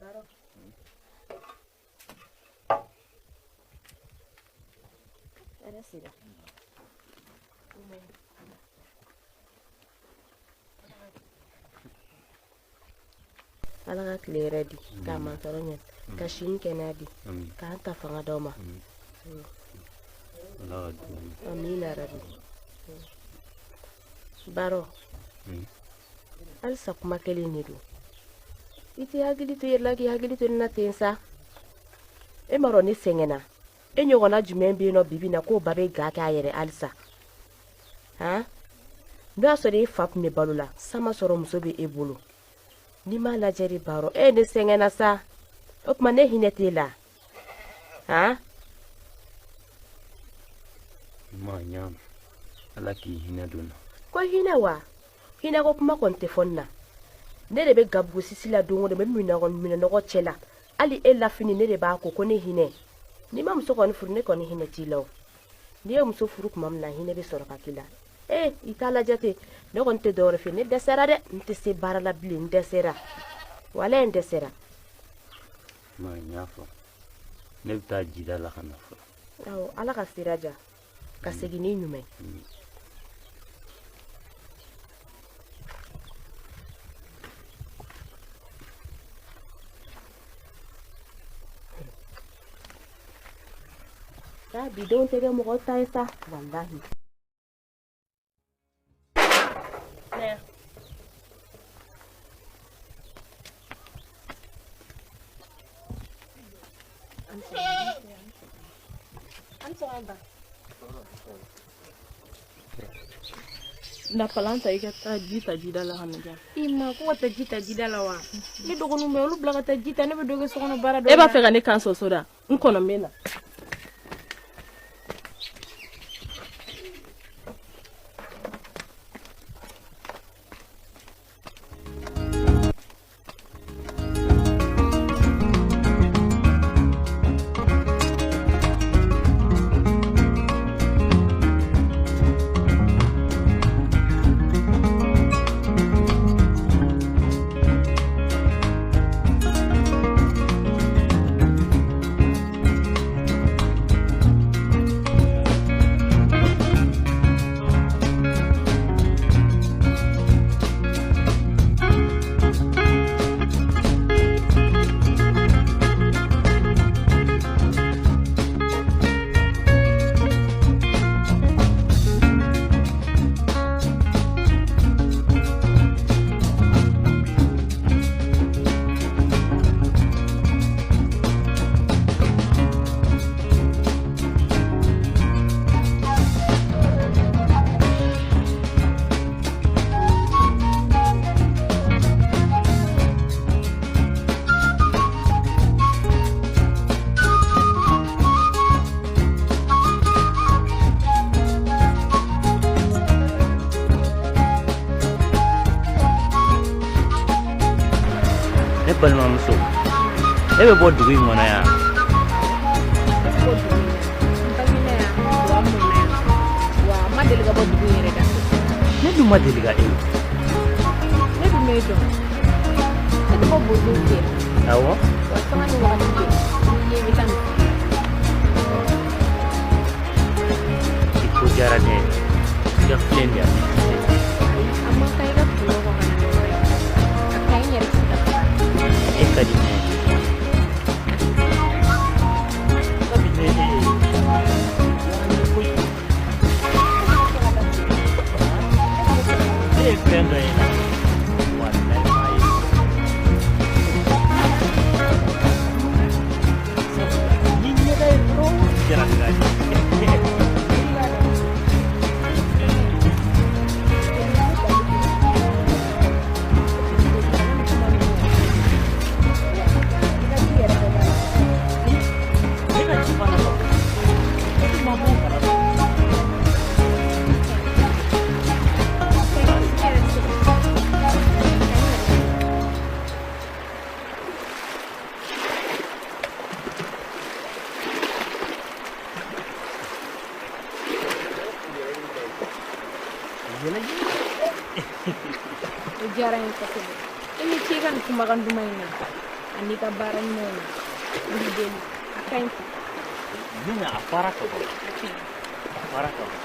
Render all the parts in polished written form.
Baro. Era sira. Ala ka tile yɛrɛ di k'a mantɔrɔ ɲɛ ka sini kɛnɛya di k'an ta fanga d'aw ma amina rabi Baro halisa kuma kelen de don i tɛ hakili to i yɛrɛ la k'i hakili to nin na ten sa e m'a dɔn ne sɛgɛnna e ɲɔgɔnna jumɛn bɛ yen nɔ bibi in na k'o ba bɛ ga kɛ a yɛrɛ halisa n'o y'a sɔrɔ e fa tun bɛ balo la sama sɔrɔ muso bɛ e bolo ni m'a lajɛ de Baro e ne sɛgɛnna sa o tuma ne hinɛ t'e la ma ɲam ala k'i hinɛ don na ko hinɛ wa hinɛ ko kuma kɔni tɛ fɔ nin na ne de bɛ gabugu sisi la don o don n bɛ minɛnɔgɔ cɛ la hali e lafini ne de b'a ko ne hinɛ ni ma muso kɔni furu ne kɔni hinɛ t'i la o n'i ye muso furu tuma min na hinɛ bɛ sɔrɔ ka k'i la i t'a lajɛ ten ne kɔni tɛ dɔwɛrɛ fɛ ne dɛsɛra dɛ n tɛ se baara la bilen n dɛsɛra walayi n dɛsɛra ma ɲa fɔ ne bɛ taa jida la ka na fɔ awɔ ala ka sira diya ka segin ni ɲuman bidenw tɛ kɛ mɔgɔ ta ye sa walahi na palanta i ka taa ji ta jida la ka na diya i ma ko ka taa ji ta jida la wa ne dɔgɔninw bɛ olu bila ka taa ji ta ne bɛ dɔ kɛ sokɔnɔ baara dɔ la e b'a fɛ ka ne kan soso da n kɔnɔ n bɛ na balimamuso e bɛ bɔ dugu in kɔnɔ yan ne dun ma deli ka e ne dun m'e dɔn ne tɔgɔ Bozo Kɛ awɔ wa sanga ni wagati bɛɛ n'i ye i bɛ taa nin i ko diyara ne ye i ka filen di yan a man kan i ka tugu ɲɔgɔn kana ni yɔrɔ ye a ka ɲi n yɛrɛ si la e ka di ne ye kabini ne ye fɛn dɔ ye na walayi maa ye ni ɲɛda ye dɔrɔn jara ka di o diyara n ye kosɛbɛ i ni ce i ka nin kumakan duman in na ani ka baara ɲumanw na n b'i deli a ka ɲi ta Mina a fara ka bɔ a fara ka bɔ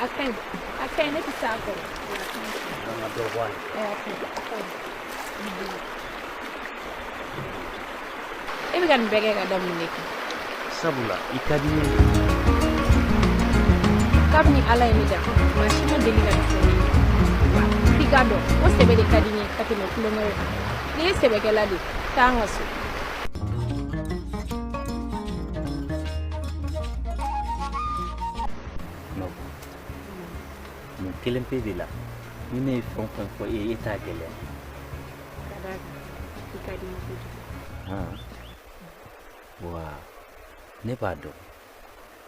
a ka ɲi ne tɛ se a kɔrɔ an ka dɔ bɔ a la e bɛ ka nin bɛɛ kɛ ka da mun de kan sabula i ka di ne kabini ala ye ne da maa si ma deli ka nin fɔ ne ye f'i k'a dɔn o sɛbɛ de ka di n ye ka tɛmɛ kulonkɛ kan n'i ye sɛbɛkɛla de taa an ka so mun kelen pe de la ni ne ye fɛn fɛn fɔ e t'a gɛlɛya ka d'a kan i ka di n ye kojugu wa ne b'a dɔn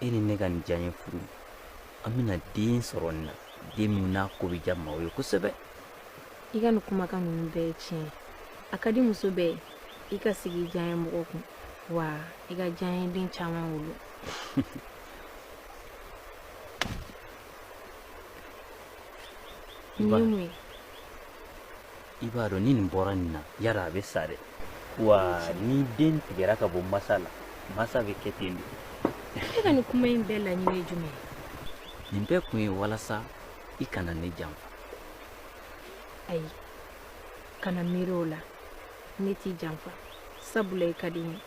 e ni ne ka nin diya n ye furu an bɛna den sɔrɔ nin na den min n'a ko bɛ diya maaw ye kosɛbɛ i ka nin kumakan ninnu bɛɛ ye tiɲɛ a ka di muso bɛɛ ye i ka sigi diya ye mɔgɔ kun wa i ka diya ye den caman wolo nin ye mun ye i b'a dɔn ni nin bɔra nin na yala a bɛ sa dɛ wa ni den tigɛra ka bɔ masa la masa bɛ kɛ ten de e ka nin kuma in bɛɛ laɲini ye jumɛn ye nin bɛɛ kun ye walasa i kana ne janfa ayi kana miiri o la ne t'i janfa sabula i ka di n ye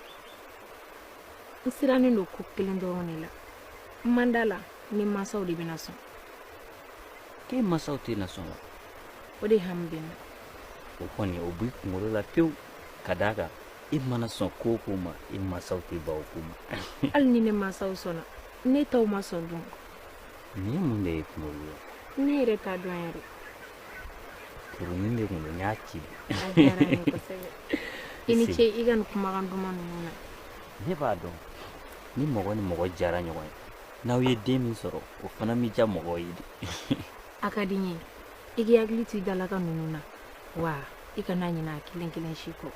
n sirannen don ko kelen dɔrɔn de la n man da la ni mansaw de bɛna sɔn k'e masaw tɛna sɔn wa o de hami bɛ n na o kɔni o b'i kunkolo la pewu ka d'a kan i mana sɔn ko o ko ma i masaw tɛ ban o ko ma hali ni ne mansaw sɔnna ne taw ma sɔn dun nin ye mun de ye kunkolo ye ne yɛrɛ t'a dɔn yɛrɛ kurunin de kun don n y'a ci a diyara n ye kosɛbɛ i ni ce i ka nin kumakan duman ninnu na ne b'a dɔn ni mɔgɔ ni mɔgɔ jara ɲɔgɔn ye n'aw ye den min sɔrɔ o fana bɛ diya mɔgɔw ye de a ka di n ye i k'i hakili to i dalaka ninnu na wa i kana ɲinɛ a kelen kelen si kɔ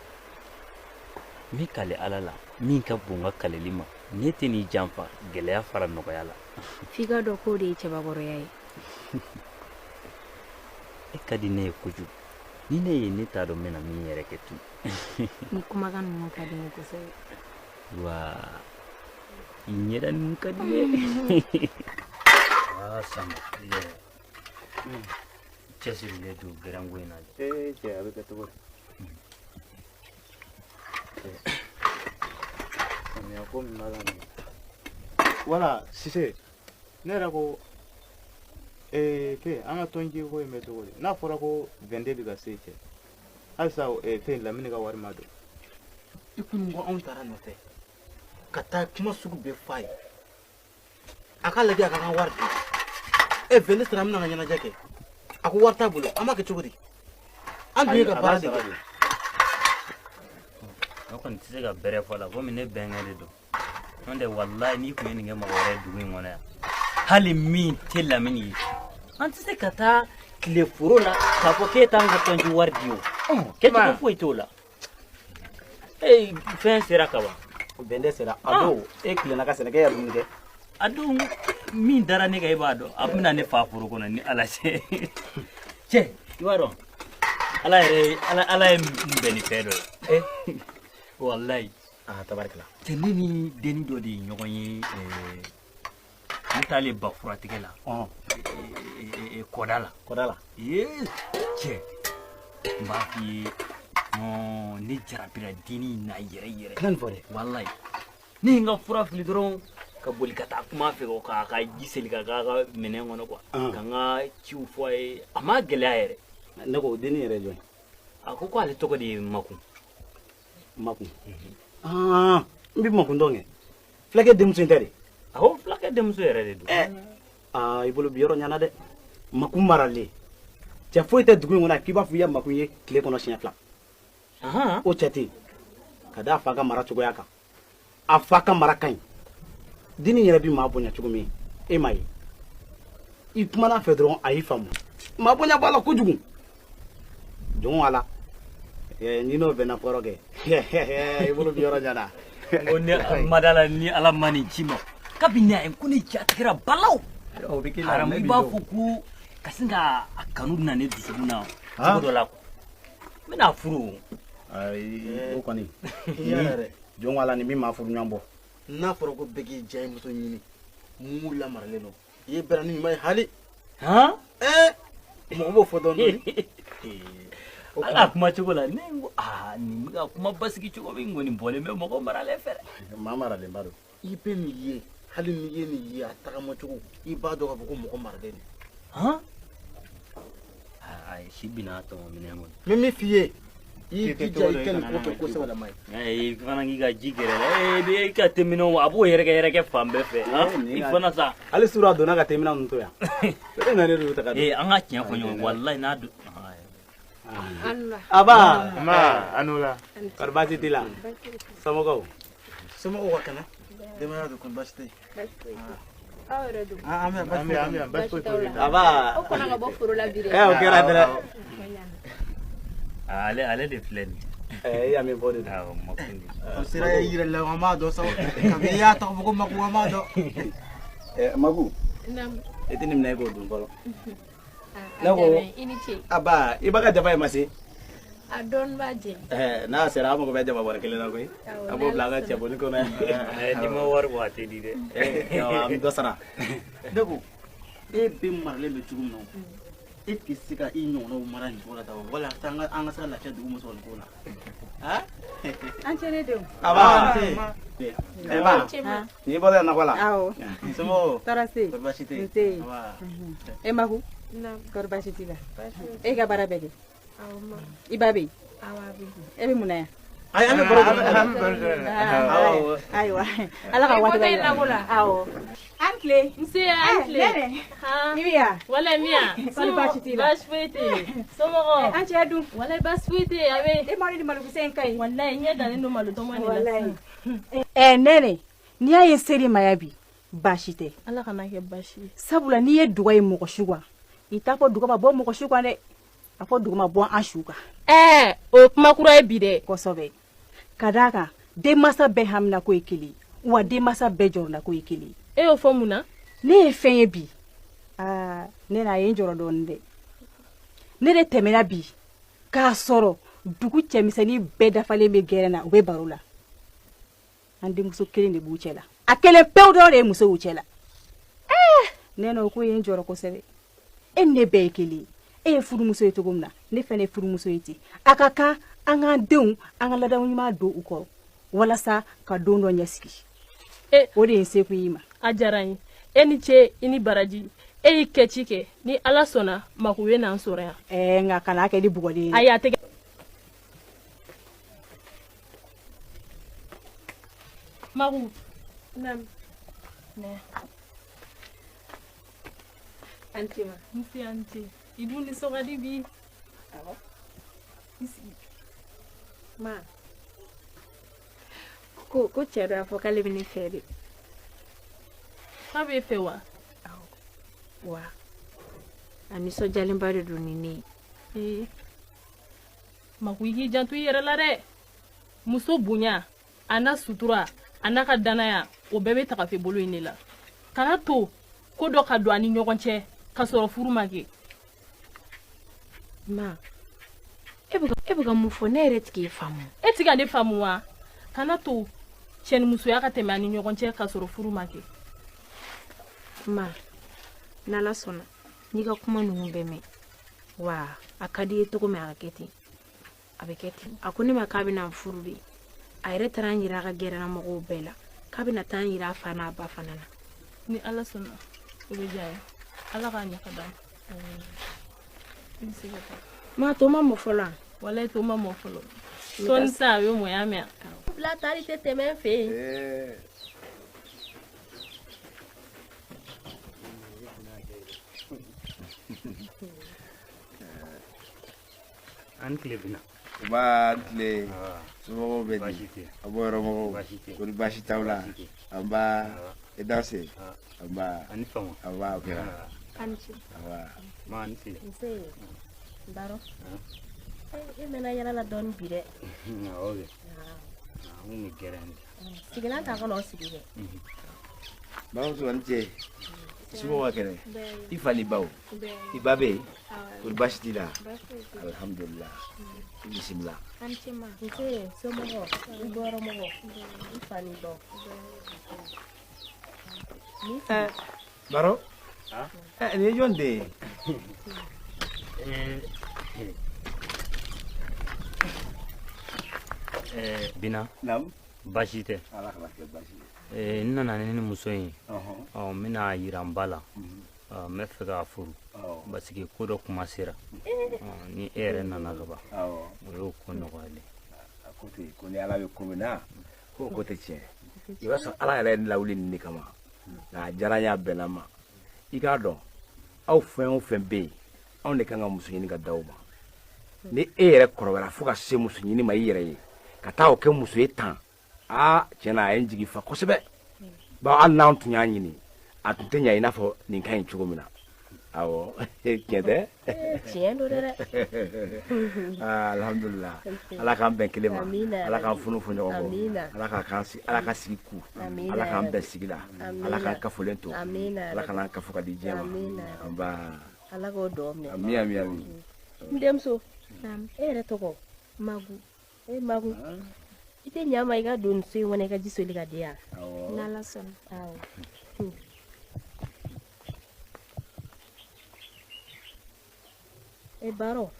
n bɛ kale ala la min ka bon n ka kaleli ma ne tɛ n'i janfa gɛlɛya fara nɔgɔya la f'i ka dɔn k'o de ye cɛbakɔrɔya ye e ka di ne ye kojugu ni ne ye ne t'a dɔn n bɛna min yɛrɛ kɛ tun ni kumakan ninnu ka di n ye kosɛbɛ wa i ɲɛda ninnu ka di ne sama cɛsirilen don gɛrɛnko in na dɛ cɛ a bɛ kɛ cogo di faamuya ko min b'a la nin wala Sise ne yɛrɛ ko ke an ka tɔnji ko in bɛ cogo di n'a fɔra ko 22 bɛ ka se cɛ halisa fɛn Lamini ka wari ma don i kun ko anw taara nɔfɛ ka taa kuma sugu bɛɛ f'a ye a ka lajɛ a ka kan wari di 22 sera an bɛna ka ɲɛnajɛ kɛ a ko wari t'a bolo an b'a kɛ cogo di an dun ye ka baara de kɛ ne kɔni tɛ se ka bɛrɛ fɔ la komi ne bɛnkɛ de don n'o tɛ walayi n'i kun ye nin kɛ mɔgɔ wɛrɛ dugu in kɔnɔ yan hali min tɛ Lamini ye an tɛ se ka taa tile foro la k'a fɔ k'e t'an ka tɔnji wari di o kɛcogo foyi t'o la fɛn sera ka ban bɛndɛ sera a don e tilenna ka sɛnɛkɛ yɛrɛ dumuni kɛ a don min dara ne kan i b'a dɔn a bɛna ne fa foro kɔnɔ ni ala cɛ cɛ i b'a dɔn ala ye n bɛn ni fɛn dɔ ye walayi tabarikala cɛ ne ni denni dɔ de ye ɲɔgɔn ye ne taalen ba furatigɛ la kɔda la cɛ n b'a f'i ye ne jarabira denni in na yɛrɛ yɛrɛ kana nin fɔ dɛ walayi ne ye n ka fura fili dɔrɔn ka boli ka taa kuma fɛ k'a ka ji seli ka k'a ka minɛn kɔnɔ kuwa ka n ka ciw fɔ a ye a ma gɛlɛya yɛrɛ ne ko denni yɛrɛ jɔn a ko ale tɔgɔ de ye Makun n bɛ Makun dɔn kɛ fulakɛ denmuso in tɛ de awɔ fulakɛ denmuso yɛrɛ de don i bolo bi yɔrɔ ɲana dɛ Makun maralen cɛ foyi tɛ dugu in kɔnɔ k'i b'a fɔ i ye Makun ye tile kɔnɔ siɲɛ 2 o cɛ tɛ yen ka da a fa ka mara cogoya kan a fa ka mara ka ɲi denni yɛrɛ bɛ maa bonya cogo min e m'a ye i kumana fɛ dɔrɔn a y'i faamu maa bonya b'a la kojugu jɔn a la ni n'o bɛnna kɔrɔ kɛ i bolo bi yɔrɔ ɲana n ko ne ma d'a la ni ala ma nin ci ma kabini a ye ko ne jatigɛra balawu o bɛ k'i la haramu i b'a fɔ ko ka sin ka a kanu na ne dusukun na cogo dɔ la n bɛna furu ayi o kɔni jɔn ala ni min ma furu ɲɔgɔn bɔ n'a fɔra ko bɛɛ k'i diya muso ɲini mun lamaralen don i ye bɛrɛ ni ɲuman ye hali mɔgɔ b'o fɔ dɔɔnin ala kuma cogo la ne ko nin bɛ ka kuma basigi cogo min kɔni bɔlen bɛ mɔgɔ maralen fɛ dɛ maa maralen ba don i bɛ nin ye hali ni ye nin ye a tagama cogo i b'a dɔn k'a fɔ ko mɔgɔ maralen don ayi si bina tɔmɔ minɛ kɔnɔ n bɛ min f'i ye i jija i ka nin ko kɛ kosɛbɛ la maɲi i fana k'i ka ji gɛrɛ la i ka tɛminɛw a b'o yɛrɛkɛ fan bɛɛ fɛ i fana sa hali sura a donna ka tɛmina ninnu to yan e na ne don ta ka don an ka tiɲɛ fɔ ɲɔgɔn walayi n'a don aba anula kɔri baasi t'i la somɔgɔw somɔgɔw ka kɛnɛ denbaya don kɔni baasi tɛ yen aw yɛrɛ dun an bɛ baasi foyi t'o la aba o kɔnɔ ka bɔ foro la bi dɛ o kɛra dɛrɛ ale de filɛ nin e y'a min fɔ de don awɔ makundi o sera ye yɛrɛ la an b'a dɔn sa kabi i y'a tɔgɔ fɔ ko maku an b'a dɔn maku e tɛ nin minɛ e k'o dun fɔlɔ ne ko i ni ce aba i b'a ka jaba ye ma se a dɔɔni b'a jɛ n'a sera an mago bɛ jaba bɔrɛ kelen na koyi a b'o bila an ka cɛboni kɔnɔ yan n'i ma wari bɔ a tɛ di dɛ an bɛ dɔ sara ne ko e bɛ maralen bɛ cogo min na e tɛ se ka i ɲɔgɔnnaw mara nin cogo la tan wala an ka se ka lafiya dugu muso nin ko la an cɛ ne denw aba eba n'i bɔra yan nakɔ la awɔ somɔgɔw tɔɔrɔ se kɔri baasi tɛ yen nse e maku kɔri baasi t'i la e ka baara bɛɛ kɛ i ba bɛ yen e bɛ mun na yan ayi an bɛ baro kɛ ayiwa ala ka waati bɛɛ la awɔ an tile nse an tile i bɛ yan wala miya kɔri baasi t'i la baasi foyi tɛ yen somɔgɔ an cɛ dun wala baasi foyi tɛ yen a bɛ e ma ni malokisɛ in ka ɲi walayi ɲɛ dannen don malotɔmɔ de la walayi nɛnɛ n'i y'a ye seri maya bi baasi tɛ ala kana kɛ baasi ye sabula n'i ye duga ye mɔgɔ su kan i t'a fɔ duga ma bɔ mɔgɔ su kan dɛ a fɔ dugu ma bɔ an su kan o ye kuma kura ye bi dɛ kosɛbɛ ka d'a kan denmansa bɛɛ hamina ko ye kelen wa denmansa bɛɛ jɔrɔla ko ye kelen e y'o fɔ mun na ne ye fɛn ye bi ne n'a ye n jɔrɔ dɔɔnin dɛ ne de tɛmɛna bi k'a sɔrɔ dugu cɛmisɛnnin bɛɛ dafalen bɛ gɛrɛn na u bɛ baro la an denmuso kelen de b'u cɛ la a kelen pewu dɔrɔn de ye muso y'u cɛ la ne n'o ko ye n jɔrɔ kosɛbɛ e ni ne bɛɛ ye kelen e ye furumuso ye cogo min na ne fana ye furumuso ye ten a ka kan an k'an denw an ka ladamu ɲuman don u kɔrɔ walasa ka don dɔ ɲɛsigi o de ye n seko y'i ma a diyara n ye e ni ce i ni baraji e y'i kɛ ci kɛ ni ala sɔnna maku ye n'an sɔrɔ yan nka kana kɛ ni bugɔlen ye ayi a tɛ maku an te ma nse an ce i dun nisɔngadi bi ma ko cɛ dɔ y'a fɔ k'ale bɛ ne fɛ de k'a b'e fɛ wa wa a nisɔndiyalenba de don ni ne ye maku i k'i janto i yɛrɛ la dɛ muso bonya a n'a sutura a n'a ka danaya o bɛɛ bɛ taga fɛ bolo in de la kana to ko dɔ ka don a ni ɲɔgɔn cɛ ka sɔrɔ furu ma kɛ ma e bɛ ka mun fɔ ne yɛrɛ tɛ k'e faamu e tɛ ka ne faamu wa kana to cɛnimusoya ka tɛmɛ a ni ɲɔgɔn cɛ ka sɔrɔ furu ma kɛ ma n'ala sɔnna n'i ka kuma ninnu bɛɛ mɛn wa a ka di ye cogo min a ka kɛ ten a bɛ kɛ ten a ko ne ma k'a bɛ na furu de a yɛrɛ taara an yira a ka gɛrɛna mɔgɔw bɛɛ la k'a bɛ na taa an yira a fa n'a ba fana na ni ala sɔnna o bɛ diya ye ala k'a ɲɛ ka d'a ma ma to ma mɔ fɔlɔ walayi to ma mɔ fɔlɔ sɔɔni sa a bɛ mɔya mɛn fila taari tɛ tɛmɛ n fɛ yen an tile bina u b'a tile somɔgɔw bɛ di a bɔ yɔrɔmɔgɔw kɔni baasi t'aw la an b'a i danse an b'a ani fama an b'a o kɛra an ce an b'a ma ani tile nse baro e mɛna yɛlɛ la dɔɔni bi dɛ awɔ kɛ an kun bɛ gɛrɛ sigilan t'a kɔnɔ o sigi dɛ bamuso ani ce Sumo wa kene. Ifani bawo. Ibabe. Kuri bashi tila. Alhamdulillah. Bismillah. Antima. Nse somo ho. Iboro mo ho. Ifani bawo. Baro? Ni jonde. Bina. Nam. Baasi tɛ. Ala kana kɛ baasi ye. N nana ni muso in ye. N bɛna yira n ba la. N bɛ fɛ k'a furu. Parce que ko dɔ kuma sera. Ni e yɛrɛ nana ka ban. O y'o ko nɔgɔyalen. A ko ten ko ni Ala bɛ ko min na k'o ko tɛ tiɲɛ. I b'a sɔrɔ Ala yɛrɛ ye lawuli nin de kama. Nka a diyara n ye a bɛnna n ma. I k'a dɔn aw fɛn o fɛn bɛ yen anw de kan ka muso ɲini ka d'aw ma. Ni e yɛrɛ kɔrɔbayara fo ka se muso ɲini ma i yɛrɛ ye ka taa o kɛ muso ye tan. Tiɲɛna a ye n jigi fa kosɛbɛ. Bawo hali n'anw tun y'a ɲini a tun tɛ ɲɛ i n'a fɔ nin ka ɲi cogo min na. Awɔ tiɲɛ tɛ. Tiɲɛ don dɛ. Alhamdulillah. Ala k'an bɛn kelen ma. Ala k'an funu fɔ ɲɔgɔn kɔ. Ala ka sigi ku. Ala k'an bɛn sigi la. Ala k'an kafolen to. Ala k'an kafo ka di diɲɛ ma. An ba. Ala k'o dɔn minɛ. Ami ami ami. N denmuso. E yɛrɛ tɔgɔ. Magu. Magu. I tɛ ɲa ma i ka don so in kɔnɔ i ka ji soli ka di yan. N'Ala sɔnna. Baro.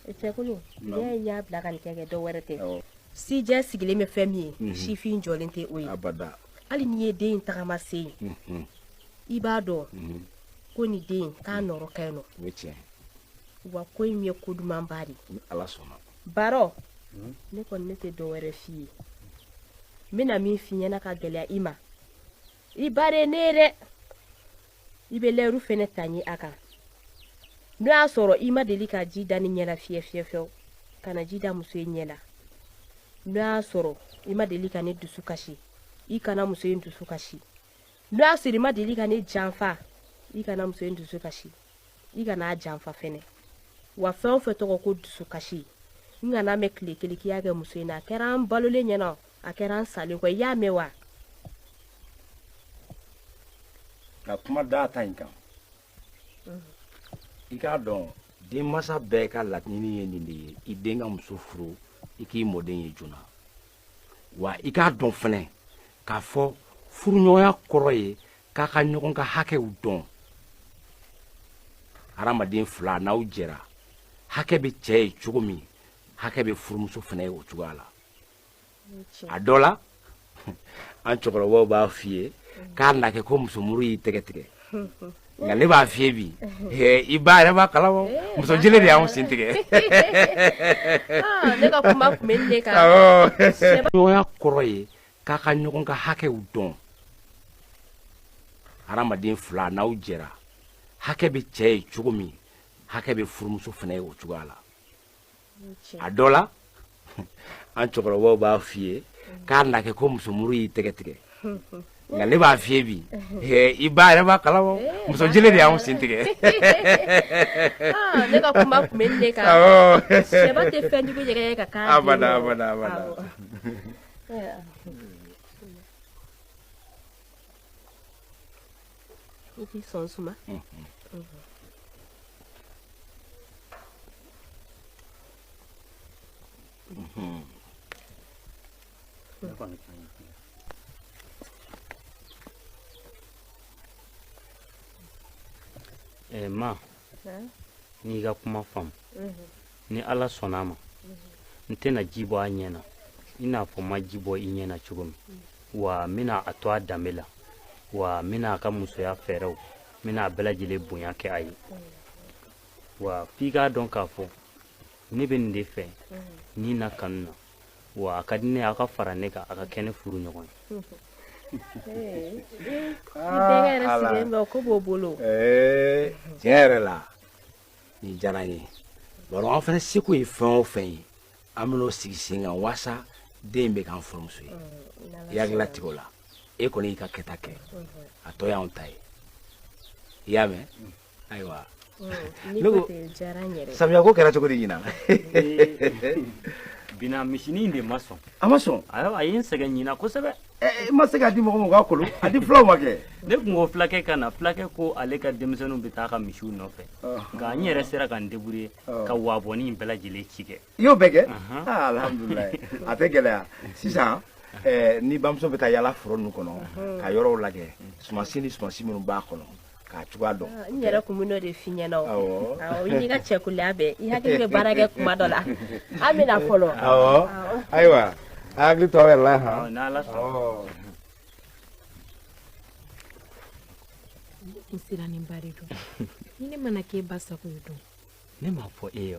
Cɛkulu. Ne y'a bila ka nin kɛ dɔ wɛrɛ tɛ. Sijɛ sigilen bɛ fɛn min ye sifin jɔlen tɛ o ye. Abada. Hali n'i ye den in tagama se yen i b'a dɔn ko nin den k'a nɔrɔ ka yen nɔ. O ye tiɲɛ. Wa ko in ye ko dumanba de. Ala sɔnna. Baro. Ne kɔni ne tɛ dɔ wɛrɛ f'i ye. N bɛna min f'i ɲɛna ka gɛlɛya i ma. I ba de ne ye dɛ. I bɛ lɛru fɛnɛ ta ɲɛ a kan. N'o y'a sɔrɔ i ma deli ka ji da ni ɲɛ la fiyɛ ka na ji da muso in ɲɛ la. N'o y'a sɔrɔ i ma deli ka ne dusu kasi i kana muso in dusu kasi. N'o y'a sɔrɔ i ma deli ka ne janfa i kana muso in dusu kasi. I kana a janfa fɛnɛ. Wa fɛn o fɛn tɔgɔ ko dusu kasi n kana mɛn tile kelen k'i y'a kɛ muso in na a kɛra an balolen ɲɛna a kɛra an salen kɔ i y'a mɛn wa. Ka kuma da ta in kan. I k'a dɔn denmansa bɛɛ ka laɲini ye nin de ye i den ka muso furu i k'i mɔden ye joona. Wa i k'a dɔn fɛnɛ k'a fɔ furuɲɔgɔnya kɔrɔ ye k'a ka ɲɔgɔn ka hakɛw dɔn. Hadamaden fila n'aw jɛra hakɛ bɛ cɛ ye cogo min hakɛ bɛ furumuso fɛnɛ ye o cogoya la. A dɔ la an cɛkɔrɔbaw b'a f'i ye k'a na kɛ ko musomuru y'i tɛgɛ tigɛ. Nka ne b'a f'i ye bi i ba yɛrɛ b'a kalama muso jeli de y'anw sen tigɛ. Ne ka kuma kun bɛ ne kan. Ɲɔgɔnya kɔrɔ ye k'a ka ɲɔgɔn ka hakɛw dɔn. Hadamaden fila n'aw jɛra hakɛ bɛ cɛ ye cogo min hakɛ bɛ furumuso fɛnɛ ye o cogoya la. A dɔ la an cɛkɔrɔbaw b'a f'i ye k'a na kɛ ko musomuru y'i tɛgɛ tigɛ. Nka ne b'a f'i ye bi i ba yɛrɛ b'a kalama muso jeli de y'anw sen tigɛ. Ne ka kuma kun bɛ ne kan. Sɛba tɛ fɛn jugu yɛrɛ ye ka k'a den. Abada. I t'i sɔn suma. Ma n'i ka kuma faamu ni Ala sɔnna a ma n tɛna ji bɔ a ɲɛ na i n'a fɔ ma ji bɔ i ɲɛ na cogo min wa n bɛna a to a danbe la wa n bɛna a ka musoya fɛɛrɛw n bɛna a bɛɛ lajɛlen bonya kɛ a ye wa f'i k'a dɔn k'a fɔ ne bɛ nin de fɛ n'i na kanu na wa a ka di ne a ka fara ne kan a ka kɛ ne furu ɲɔgɔn ye. I bɛɛ sigilen bɛ ko b'o bolo. Tiɲɛ yɛrɛ la nin diyara n ye. Bari an fana seko ye fɛn o fɛn ye an bɛn'o sigi sen kan walasa den bɛ k'an furumuso ye. I hakili tigɛ o la e kɔni y'i ka kɛta kɛ a tɔ y'anw ta ye. I y'a mɛn ayiwa. Samiya ko kɛra cogo di ɲinan. Bina misinin de ma sɔn. A ma sɔn. A ye n sɛgɛn ɲinan kosɛbɛ. ma se ka di mɔgɔ ma ka kolo a di fulaw ma kɛ ne kun ko fulakɛ ka na fulakɛ ko ale ka denmisɛnninw bɛ taa ka misiw nɔfɛ nka n yɛrɛ sera ka n débrouiller ka wabɔni in bɛɛ lajɛlen ci kɛ i y'o bɛɛ kɛ alhamdulilayi a tɛ gɛlɛya sisan ni bamuso bɛ taa yala foro ninnu kɔnɔ ka yɔrɔw lajɛ sumansi ni sumansi minnu b'a kɔnɔ k'a cogoya dɔn n yɛrɛ kun bɛ n'o de f'i ɲɛna o i n'i ka cɛkuliya bɛɛ i hakili bɛ baara kɛ kuma dɔ la an bɛ na fɔlɔ ayiwa a hakili to aw yɛrɛ la han n'ala sɔnna n sirannen ba de don ni ne mana k'e ba sago ye don ne m'a fɔ e ye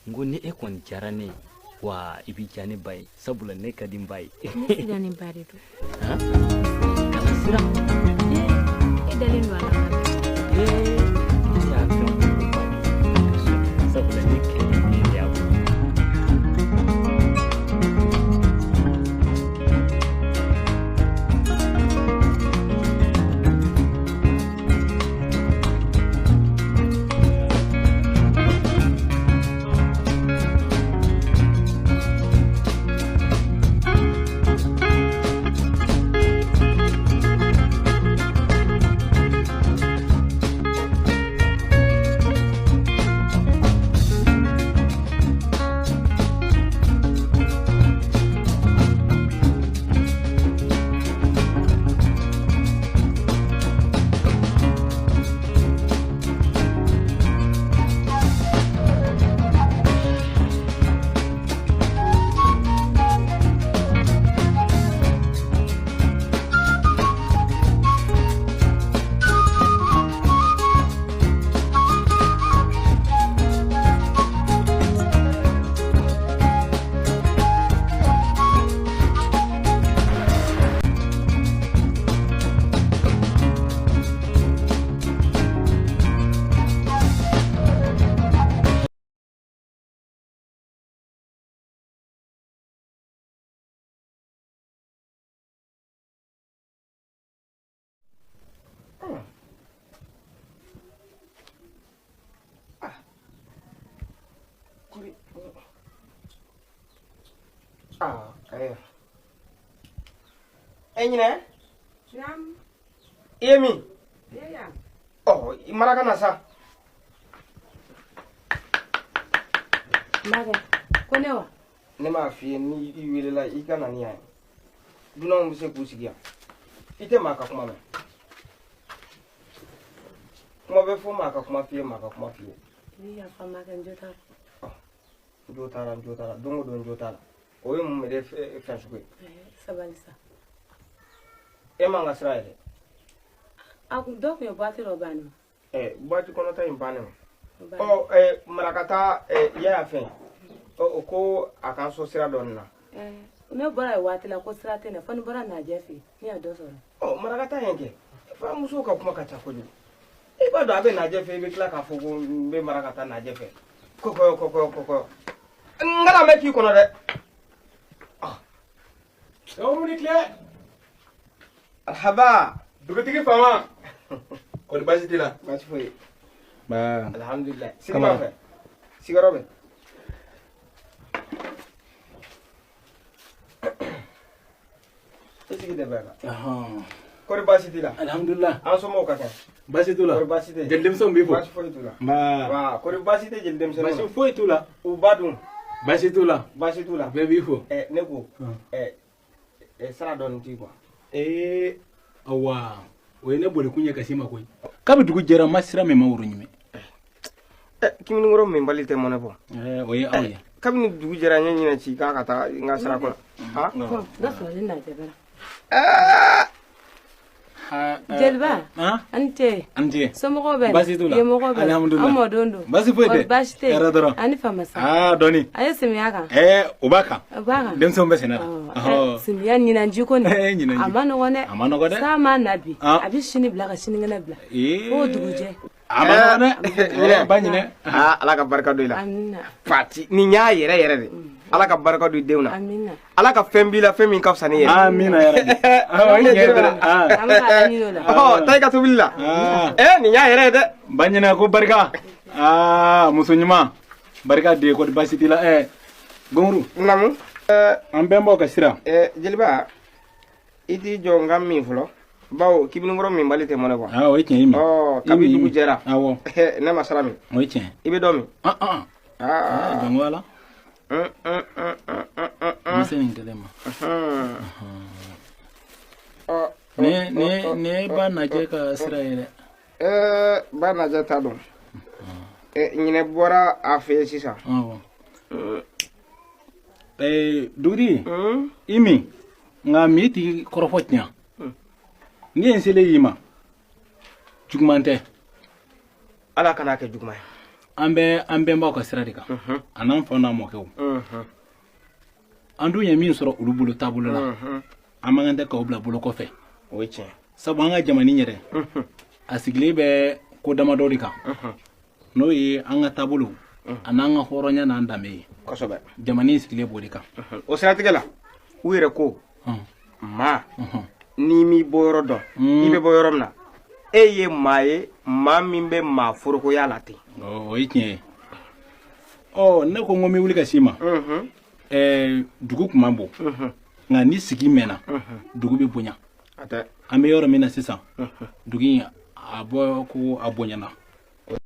n ko ni e kɔni diyara ne ye wa i bɛ diya ne ba ye sabula ne ka di n ba ye ne sirannen ba de don kana siran e dalen don a la ne y'a fɛn o fɛn ba ye sabula ne kɛlɛ ne de y'a bɔ Enyine? Nam. Emi. Yeah. Oh, maraka na sa. Maga, konewa. Ne ma fi ni iwele la ikana ni ai. Duna mu se kusigia. Ite maka kuma me. Kuma be fo maka kuma fi maka kuma fi. Ni ya fa maga njota. Njotara, dongo don njotara. Oye mu me de fa shukwe. Sabalisa. Ema nga sraile. Aku dok yo bati robani. Bati kono ta impane. Marakata ya fen. Ko akan so sira don na. Ne bara wati la ko sira tene fa ni bara na jefi. Ni ado so. Marakata yenke. Fa muso ka kuma ka ta ko ni. E ba do abe na jefi be kla ka fogo be marakata na jefi. Koko. Ngala me ki kono de. Yo ni kle. Haba. Dugutigi fama. Ko di basiti la. Basi foi. Ba. Alhamdulillah. Sigma fe. Sigarobe. Sigi de bega. Ko di basiti la. Alhamdulillah. An so mo ka kan. Basitu la. Ko basiti. Jeldem son bi fo. Basi foi tula. Ba. Wa ko di basiti jeldem son. Basi foi tula. U badun. Basitu la. Basitu la. Be bi fo. Ne ko. Sara don ti quoi. Awa. We ne bori kunya kasima koy. Kabi dugu jera masira me mawru nyime. Kimi ngoro me balite mona bo. Oye awye. Kabi ni dugu jera nyanyi na ci ka kata nga sara ko. Ha? Da so ni na jabara. Jelba. Ante. Somogo be. Basitula. Yemogo be. Alhamdulillah. Amodondo. Basi foide. Bashite. Eradoro. Ani famasa. Doni. Aye simiaka. Ubaka. Ubaka. Dem so mbese na. Simia nyina njiko ni. Nyina njiko. Amano gone. Sama nabi. Abi shini blaka shini ngana bla. O duguje. Amano gone. Banyine. Ala ka barka do ila. Amina. Fati ni nya yere de. Ala ka barka do deuna. Amina. Ala ka fembi min ka fsani yere. Amina ya rabbi. Tay ka tubilla. Ni nya yere de. Banyine ko barka. Musunyima. Barka de ko basiti la Gomru. Namu. An bembo ka sira. Jeliba. iti jɔ n ka min fɔlɔ bawo kibinikɔrɔ min bali tɛ mɔnɛ kuwa o ye tiɲɛ ye ma kabi dugu jɛra awɔ ne ma sara min o ye tiɲɛ i bɛ dɔ min jɔn ko ala ma se nin kelen ma ne ba najɛ ka sira ye dɛ ba najɛ ta dɔn ɲinɛ bɔra a fɛ yen sisan dugutigi i min nka mi ti kɔrɔfɔ tiɲɛ ni ye n selen y'i ma juguman tɛ ala kana kɛ juguman ye an bɛnbaw ka sira de kan a n'an faw n'a mɔkɛw an dun ye min sɔrɔ olu bolo taabolo la an man kan tɛ k'o bila bolo kɔfɛ o ye tiɲɛ sabu an ka jamana yɛrɛ a sigilen bɛ ko damadɔ de kan n'o ye an ka taabolo a n'an ka hɔrɔnya n'an danbe ye kosɛbɛ jamana sigilen b'o de kan o siratigɛ la u yɛrɛ ko maa n'i m'i bɔ yɔrɔ dɔn i bɛ bɔ yɔrɔ min na e ye maa ye maa min bɛ maa forokoya la ten o ye tiɲɛ ye ne ko n ko n bɛ wuli ka s'i ma dugu tun man bon nka ni sigi mɛnna dugu bɛ bonya an bɛ yɔrɔ min na sisan dugu in a bɔ ko a bonyana